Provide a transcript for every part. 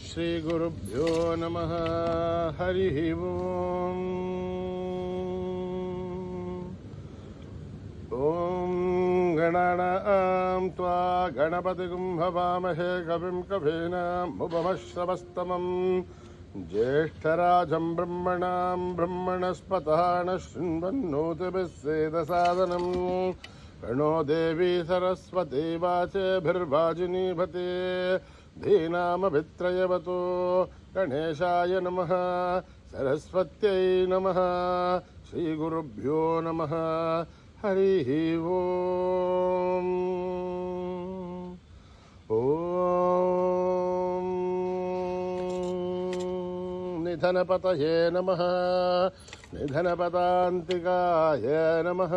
श्रीगुरुभ्यो नमः। हरिः ओम्। ॐ गणानां त्वा गणपतिं हवामहे कविं कवीनामुपमश्रवस्तमं ज्येष्ठराजं ब्रह्मणां ब्रह्मणस्पतः नः शृण्वन्नोतिभिः सेदसादनं प्रणो देवी सरस्वती वाचेभिर्वाजिनीभते धीनामभित्रयवतो गणेशाय नमः। सरस्वत्यै नमः। श्रीगुरुभ्यो नमः। हरिः ओम्। ॐ निधनपतये नमः। निधनपदान्तिकाय नमः।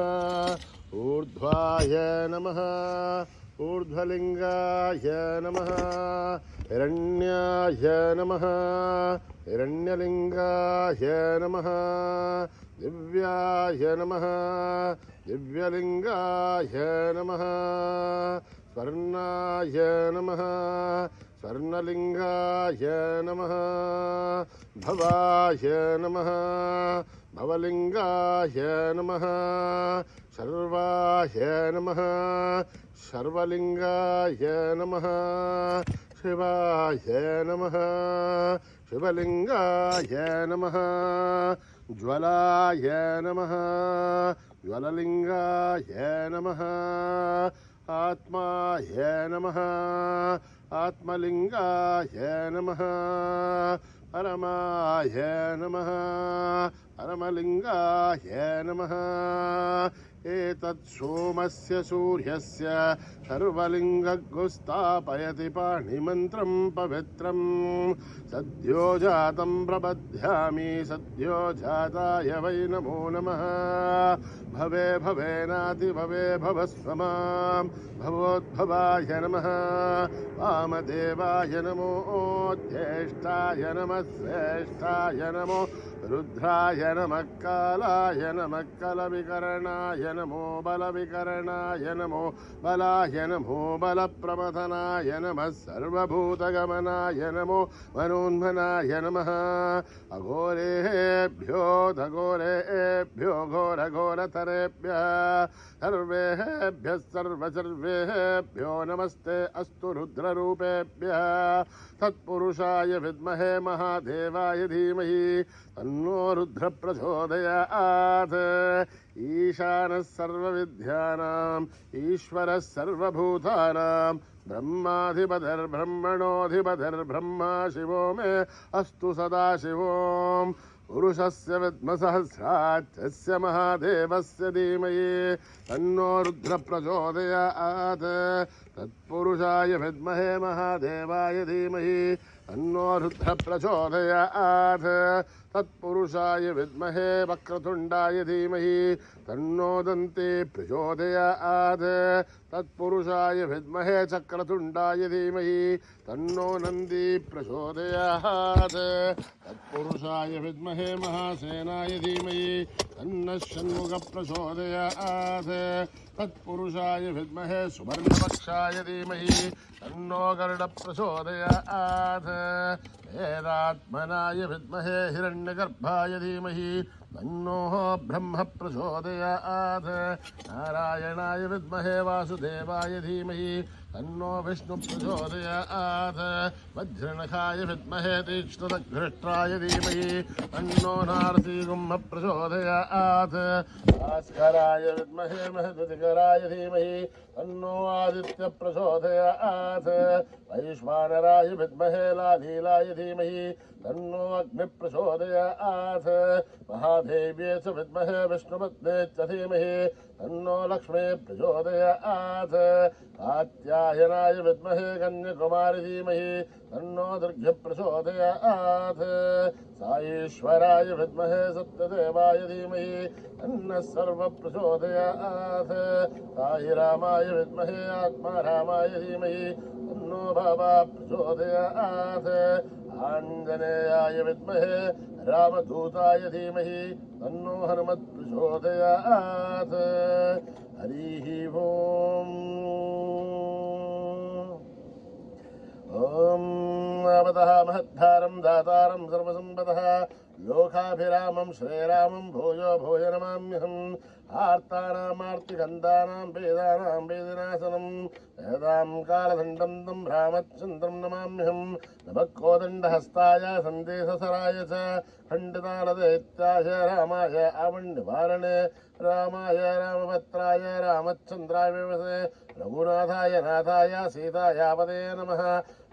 ऊर्ध्वाय नमः। ऊर्ध्वलिङ्गाय नमः। हिरण्याय नमः। हिरण्यलिङ्गाय नमः। दिव्याय नमः। दिव्यलिङ्गाय नमः। स्वर्णाय नमः। स्वर्णलिङ्गाय नमः। भवाय नमः। भवलिङ्गाय नमः। सर्वाय नमः। सर्वलिङ्गाय नमः। शिवाय नमः। शिवलिङ्गाय नमः। ज्वलाय नमः। ज्वललिङ्गाय नमः। आत्माय नमः। आत्मलिङ्गाय नमः। परमाय नमः। परमलिङ्गाय नमः। एतत् सोमस्य सूर्यस्य सर्वलिङ्गगुस्थापयति पाणिमन्त्रं पवित्रं सद्यो जातं प्रबध्यामि सद्यो जाताय वै नमो नमः। भवे भवेनाति भवे भवस्व मां भवोद्भवाय नमः। वामदेवाय नमो ज्येष्ठाय नमः श्रेष्ठाय नमो रुद्राय नमः कालाय नमः कलविकरणाय नमो बलविकरणाय नमो बलाय नमो बलप्रमथनाय नमः सर्वभूतगमनाय नमो मनोन्मनाय नमः। अघोरेभ्यो धघोरेभ्यो घोरघोरतरेभ्यः सर्वेभ्यः सर्वसर्वेभ्यो नमस्ते अस्तु रुद्ररूपेभ्यः। तत्पुरुषाय विद्महे महादेवाय धीमहि तन्नो रुद्र प्रचोदयात्। ईशानः सर्वविद्यानाम् ईश्वरः सर्वभूतानां ब्रह्माधिपतिर्ब्रह्मणोऽधिपतिर्ब्रह्मा शिवो मे अस्तु सदाशिवोम्। पुरुषस्य विद्मसहस्राक्षस्य महादेवस्य धीमहि तन्नो रुद्र प्रचोदयात्। तत्पुरुषाय विद्महे महादेवाय धीमहि तन्नो रुद्र प्रचोदयात्। तत्पुरुषाय विद्महे वक्रतुण्डाय धीमहि तन्नो दन्ती प्रचोदयात्। तत्पुरुषाय विद्महे चक्रतुण्डाय धीमहि तन्नो नन्दी प्रचोदयात्। तत्पुरुषाय विद्महे महासेनाय धीमहि तन्नः षण्मुख प्रचोदयात्। तत्पुरुषाय विद्महे सुवर्णपक्षाय धीमहि तन्नो गरुड प्रचोदयात्। वेदात्मनाय विद्महे हिरण्यगर्भाय धीमहि तन्नो ब्रह्म प्रचोदयात्। नारायणाय विद्महे वासुदेवाय धीमहि तन्नो विष्णु प्रचोदयात्। वज्रनखाय विद्महे तीक्ष्णदग्धृष्ट्राय धीमहि तन्नो नारसिंह प्रचोदयात्। भास्कराय विद्महे महद्युतिकराय धीमहि तन्नो आदित्य प्रचोदयात्। वैश्वानराय विद्महे लालीलाय धीमहि तन्नो अग्नि प्रचोदयात्। महादेव्ये च विद्महे विष्णुपत्ने च धीमहि तन्नो लक्ष्मी प्रचोदयात्। कात्यायनाय विद्महे कन्याकुमारी धीमहि तन्नो दुर्गे प्रचोदयात्। साईश्वराय विद्महे सत्यदेवाय धीमहि तन्नः सर्व प्रचोदयात्। साईरामाय विद्महे आत्मारामाय धीमहि तन्नो बाबा प्रचोदयात्। आञ्जनेयाय विद्महे रामदूताय धीमहि तन्नो हनुमत् प्रचोदयात्। हरिः ओम्। भवतः महद्धारं दातारं सर्वसम्पदः लोकाभिरामं श्रीरामं भूयो भूय नमाम्यहम् आर्तानामार्तिगन्धानां वेदानां वेदनाशनं वेदां कालदण्डं तं रामचन्द्रं नमाम्यहं नमः कोदण्डहस्ताय सन्देशसराय च खण्डितालदैत्याय रामाय आवण्यवारणे रामाय रामभद्राय रामचन्द्राय विवसे रघुनाथाय नाथाय सीतायापदे नमः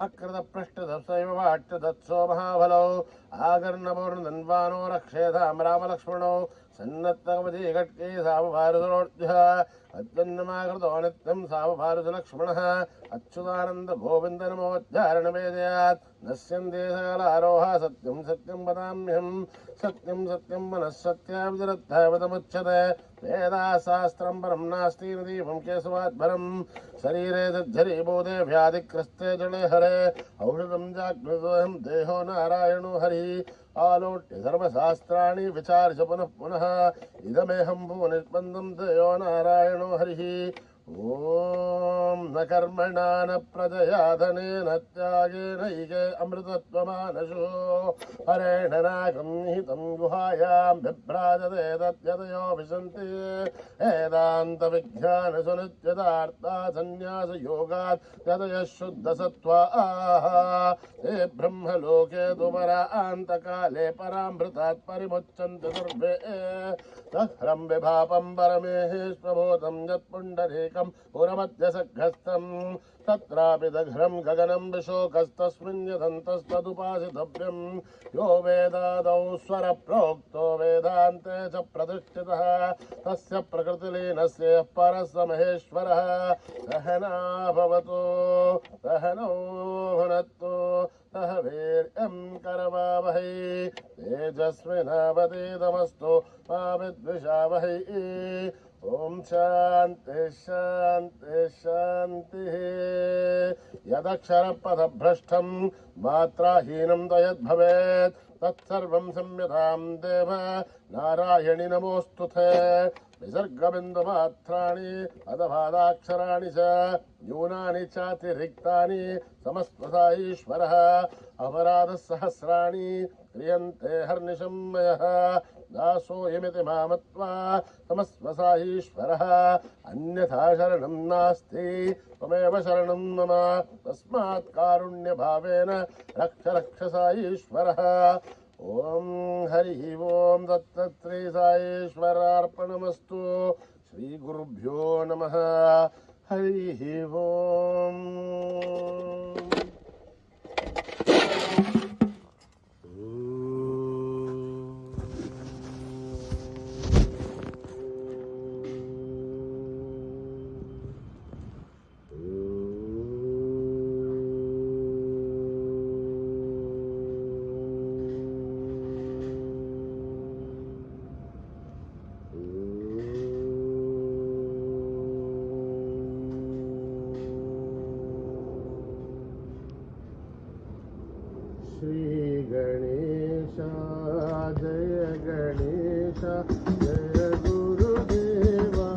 अकृतपृष्ठदशैव वाट्यदत्सो महाबलौ आकर्णपूर्णधन्वानो रक्षेतां रामलक्ष्मणौ सन्नत्तकवती कट्के सावभारतरोड्यः अद्वन्नमाकृतो नित्यं सावभारतलक्ष्मणः अच्युतानन्द गोविन्द नमोच्चारणवेदयात् नश्यन्ते सकलारोह सत्यं सत्यं वदाम्यहं सत्यं सत्यं मनः सत्याविचरत्थावतमुच्यते वेदाशास्त्रं परं नास्ति दीपं केशवात्परं शरीरे तज्जरीभूते व्याधिकृस्ते जले हरे औषधं जाग्रतोऽहं देहो नारायणो हरिः आलोट्य सर्वशास्त्राणि विचार्य पुनः पुनः इदमेहं भुवनिष्पन्दं देयो नारायणो हरिः ॐ न कर्मणा न प्रजया धनेन त्यागेनैके अमृतत्वमानशो हरेण नागं निहितं गुहायां बिभ्राजते तद्यतयो विशन्ति वेदान्तविज्ञानसुनित्यतार्था सन्न्यासयोगात् यतयः शुद्धसत्त्वाः ते ब्रह्मलोके दुपरान्तकाले परामृतात् परिमुच्यन्ते सर्वे तह्रं विभापं परमेश्वरभूतं यत्पुण्डरीकं पुरमध्यसघस्थं तत्रापि दघ्रं गगनं विशोकस्तस्मिन् यदन्तस्तदुपासितव्यं यो वेदादौ स्वरप्रोक्तो वेदान्ते च प्रतिष्ठितः तस्य प्रकृतिलीनस्य परस्य महेश्वरः सहना भवतु सहनौ भुनक्तु सह वीर्यं करवावहै तेजस्विनावतीतमस्तु मा विद्विषावहै ओम शांति शांति शांति यदक्षरपदभ्रष्टं मात्राहीनं तयद्भवेत् तत्सर्वं संयतां देव नारायणि नमोऽस्तुते विसर्गबिन्दुमात्राणि अधपादाक्षराणि च न्यूनानि चातिरिक्तानि समस्वसा ईश्वरः अपराधसहस्राणि क्रियन्ते हर्निशं मयः दासोऽयमिति मामत्वा तमस्वसा ईश्वरः अन्यथा शरणं नास्ति त्वमेव शरणं मम तस्मात् कारुण्यभावेन रक्ष रक्षसा ईश्वरः ओम हरि ओम दत्तश्री साईश्वरार्पणमस्तु श्री गुरुभ्यो नमः हरि ओम श्री गणेश जय गणेश जय गुरुदेवा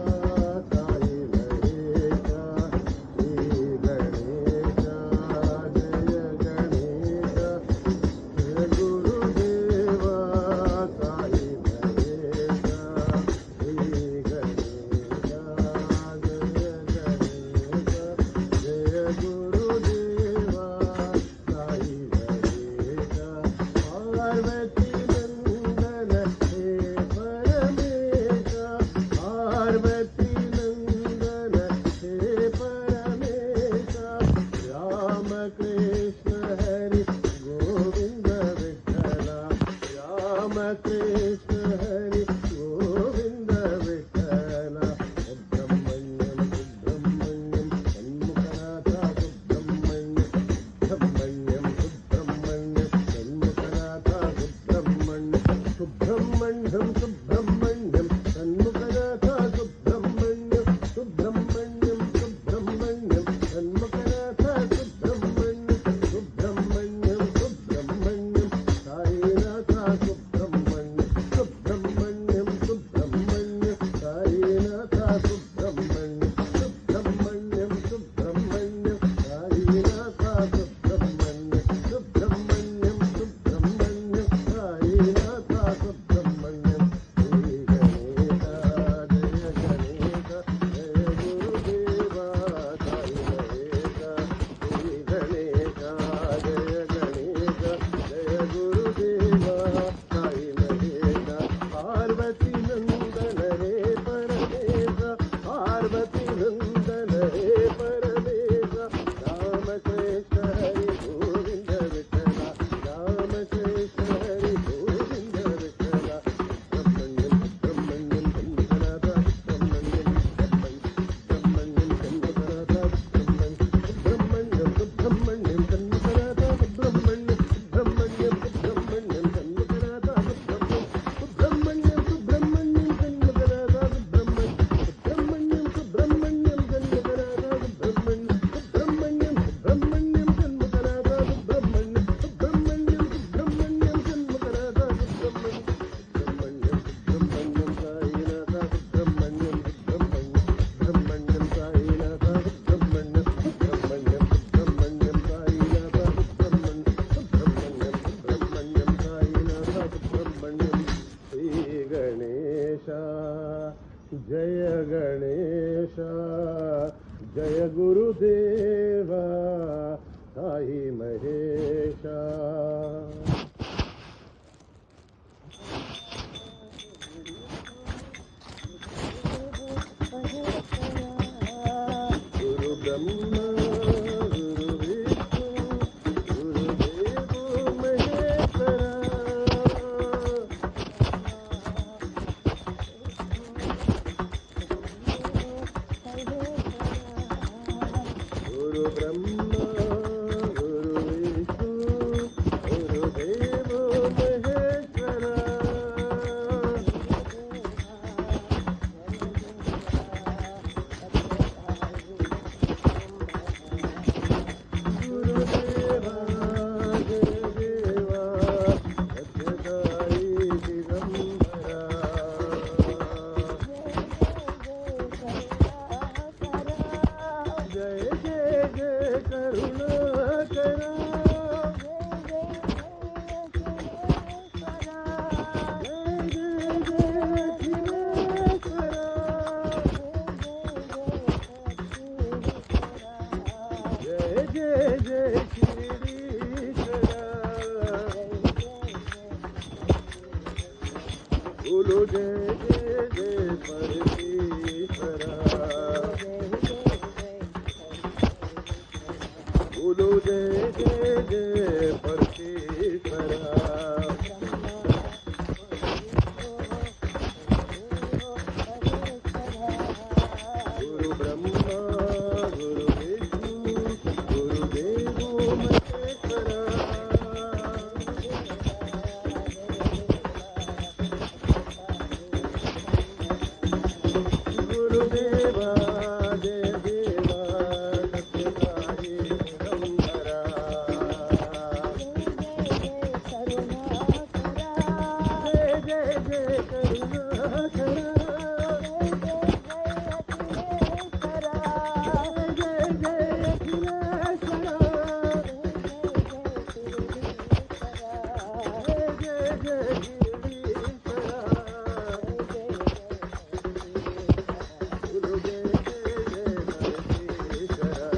साई गणेश श्री गणेश जय गणेश जय गुरुदेवा साई गणेश श्री गणेश जय गणेश जय गुरुदेवा साई पार्वती नंदन हे परमेश गुरुदेवा साई महेशा गुरु ब्रह्मा गुरु विष्णु गुरुदेवो महेश्वरा गुरु ब्रह्मा गुरु विष्णु गुरुदेवो महेश्वरा गुरुदेवा जय देवा सत्यसाई दिगंबरा जय जय जय करुणाकरा जय जय जय अखिलेश्वरा जय जय जय शिरीश्वरा बोलो जय जय जय परमेश्वरा बोलो जय जय जय परमेश्वरा गुरु ब्रह्मा गुरु विष्णु गुरुदेवो महेश्वरा गुरुदेवा जय देवा सत्यसाई दिगंबरा जय जय जय करुणाकरा जय जय अखिलेश्वरा जय जय जय गिरीश्वरा गुरु जय जय जय महेश्वरा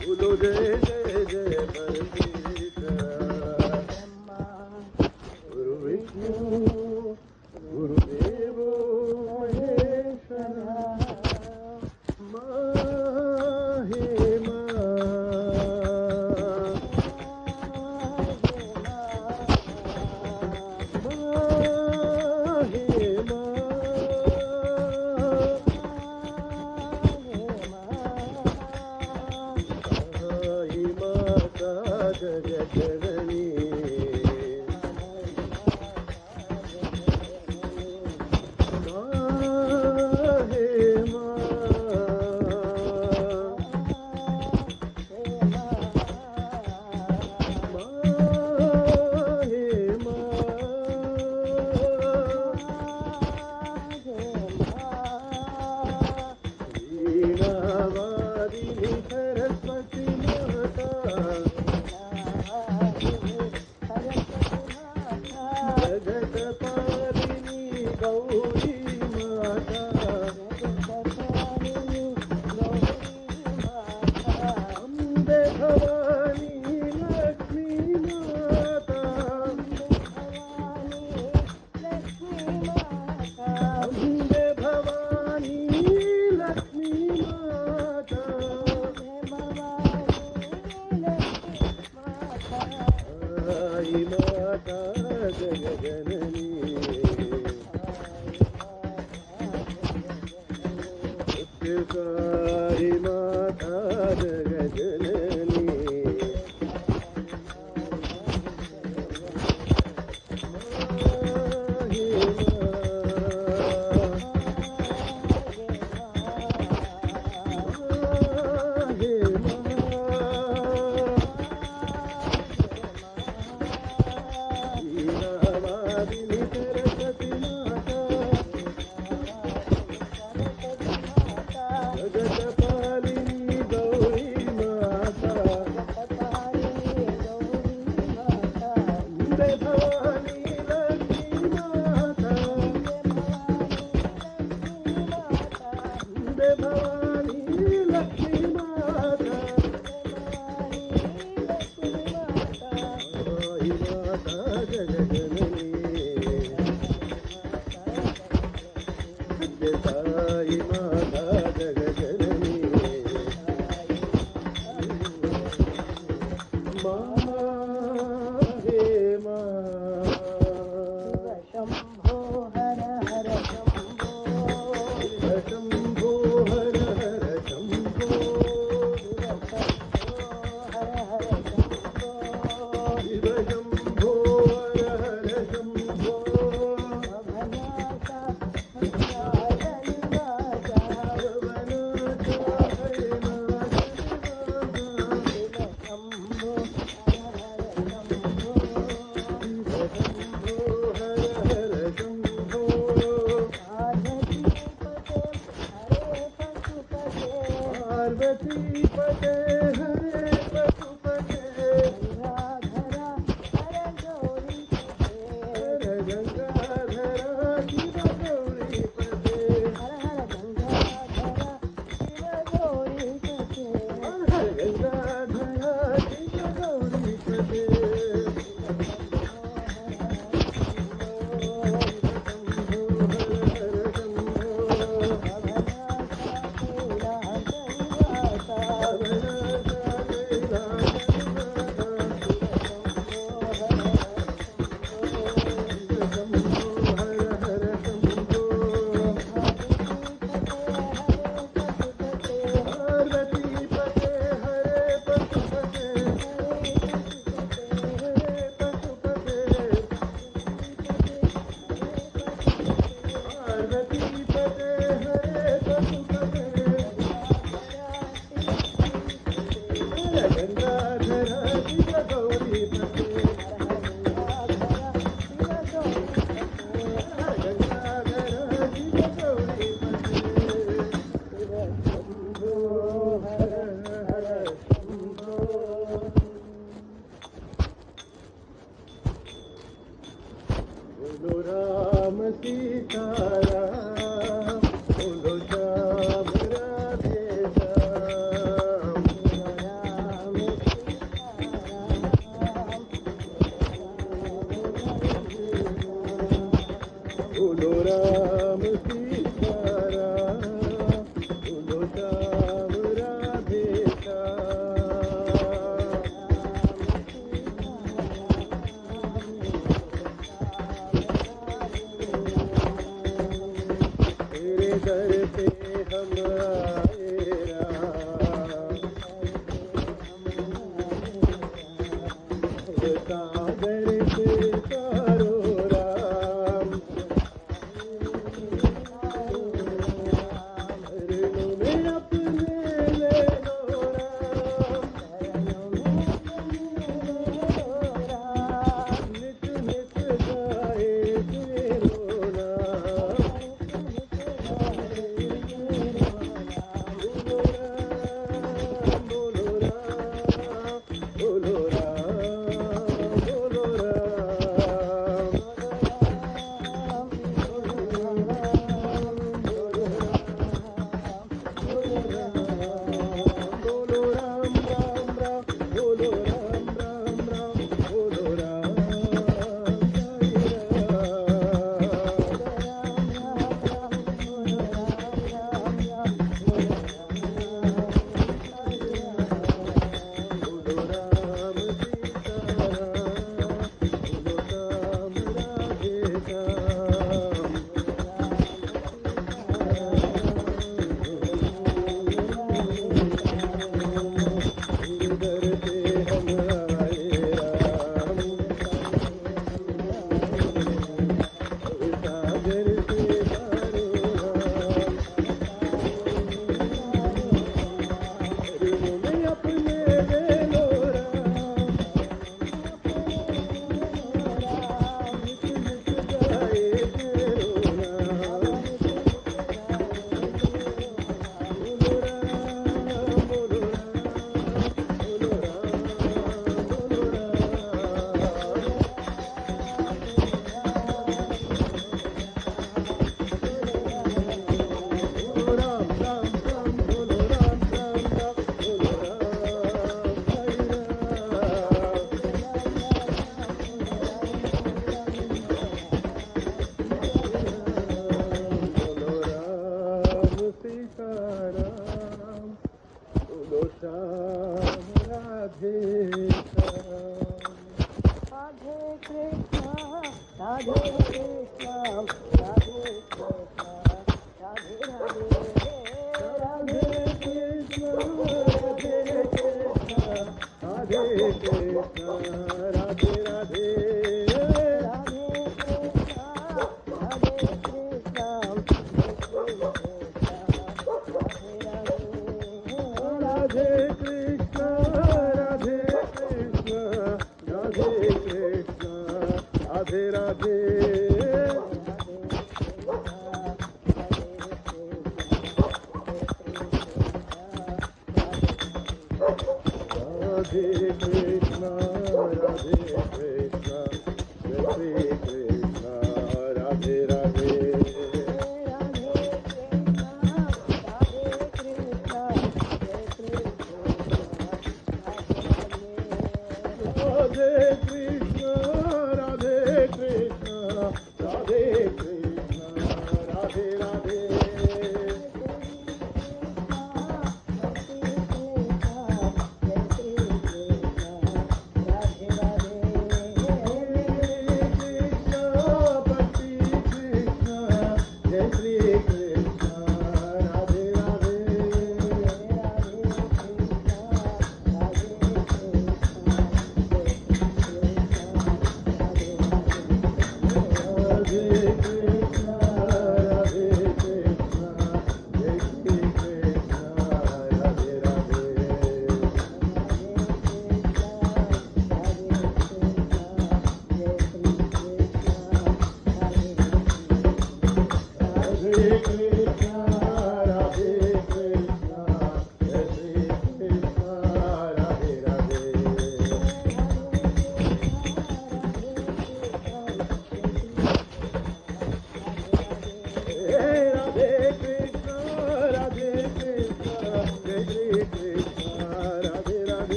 बोलो जय जय जय परमेश्वरा गुरु विष्णु गुरुदेवो महेश्वरा माहे साई माता जगजननी माहे वीणावादिनी सरस्वती माता जगत्पालिनी गौरी माता अम्बे भवानी लक्ष्मी माता अम्बे भवानी लक्ष्मी माता साई माता जगजननी सत्यसाई माता जगजननी वीणावादिनी सरस्वती माता जगत्पालिनी गौरी माता पार्वती पते हरे पशुपते गंगाधरा हर गौरी पते हर गंगाधरा शिव गौरी पते हर हर गंगाधरा शिव गौरी पते हर गंगाधरा शिव गौरी पते बोलो राम सीता राम बोलो श्याम राधे श्याम बोलो राम सीता राम बोलो श्याम राधे तेरे दर पे हम आए राम सागर से तारो राम चरणों में अपने ले लो राम नित नित गाए तेरो नाम बोलो राम बोलो राम बोलो राम बोलो राम राम राम बोलो राम राम राम बोलो राम बोलो राम सीता राम बोलो श्याम राधे श्याम दर पे हम आए राम सागर से तारो राम चरणों में अपने ले लो राम नित नित गाए तेरो नाम बोलो राम बोलो राम बोलो राम राम राम बोलो राम राम राम बोलो राम हरि बोलो राम सीता राम बोलो Shyam Radhe Shyam Radhe Krishna Radhe Krishna Radhe Krishna Radhe Radhe Radhe Krishna Radhe Krishna Radhe Krishna Radhe Radhe Radhe Krishna Radhe Krishna Radhe Krishna Radhe Krishna Radhe Radhe Radhe Krishna, Radhe Krishna, Jai Shri Krishna, Radhe Radhe. Radhe Krishna, Radhe Krishna, Radhe Krishna, Radhe Radhe.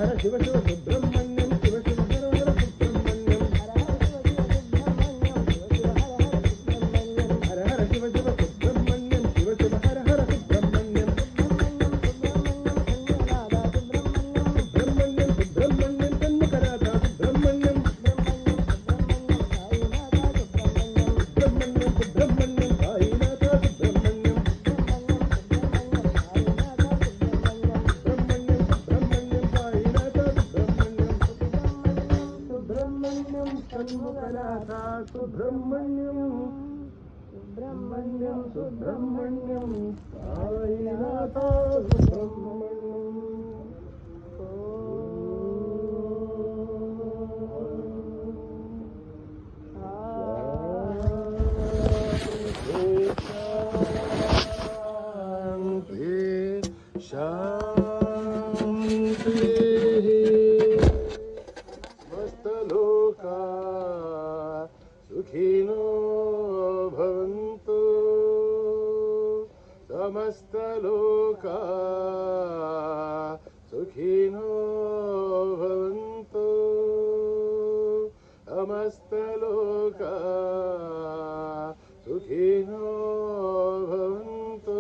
हर शिव शिव सुब्रह्मण्यम शिव शिव हर हर सुब्रह्मण्यम हर हर शिव शिव सुब्रह्मण्यम शिव शिव हर हर सुब्रह्मण्यम सुब्रह्मण्यम सुब्रह्मण्यम तन्मकराता सुब्रह्मण्यम सुब्रह्मण्यम सुब्रह्मण्यम साईनाथ सुब्रह्मण्यम सुब्रह्मण्यम साईनाथ सुब्रह्मण्यम सुब्रह्मण्यम तन्मकराता सुब्रह्मण्यम सुब्रह्मण्यम सुब्रह्मण्यम साईनाथ सुब्रह्मण्यम शांति समस्त लोका सुखिनो भवन्तु समस्त लोका सुखिनो भवन्तु समस्त लोका सुखिनो भवन्तु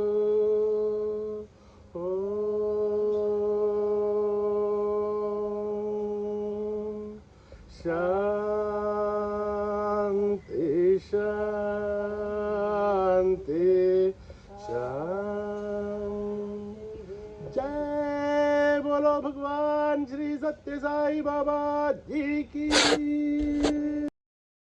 शांति शांति शांति। जय बोलो भगवान श्री सत्य साई बाबा जी की।